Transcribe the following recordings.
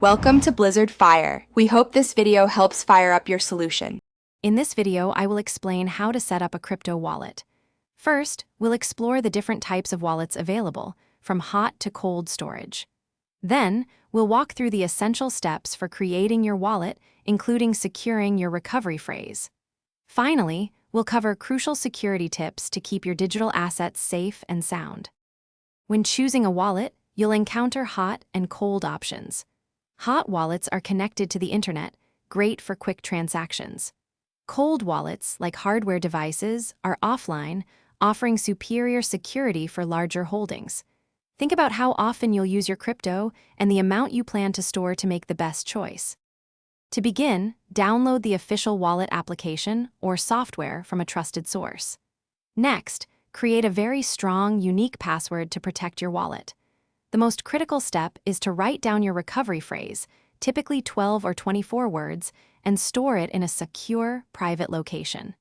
Welcome to Blizzard Fire. We hope this video helps fire up your solution. In this video, I will explain how to set up a crypto wallet. First, we'll explore the different types of wallets available, from hot to cold storage. Then, we'll walk through the essential steps for creating your wallet, including securing your recovery phrase. Finally, we'll cover crucial security tips to keep your digital assets safe and sound. When choosing a wallet, you'll encounter hot and cold options. Hot wallets are connected to the internet, great for quick transactions. Cold wallets, like hardware devices, are offline, offering superior security for larger holdings. Think about how often you'll use your crypto and the amount you plan to store to make the best choice. To begin, download the official wallet application or software from a trusted source. Next, create a very strong, unique password to protect your wallet. The most critical step is to write down your recovery phrase, typically 12 or 24 words, and store it in a secure, private location.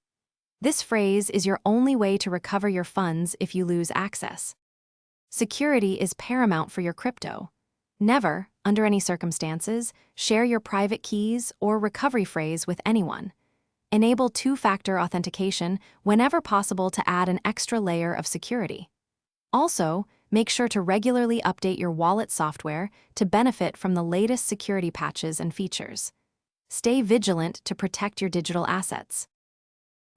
This phrase is your only way to recover your funds if you lose access. Security is paramount for your crypto. Never, under any circumstances, share your private keys or recovery phrase with anyone. Enable two-factor authentication whenever possible to add an extra layer of security. Also, make sure to regularly update your wallet software to benefit from the latest security patches and features. Stay vigilant to protect your digital assets.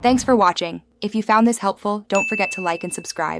Thanks for watching. If you found this helpful, don't forget to like and subscribe.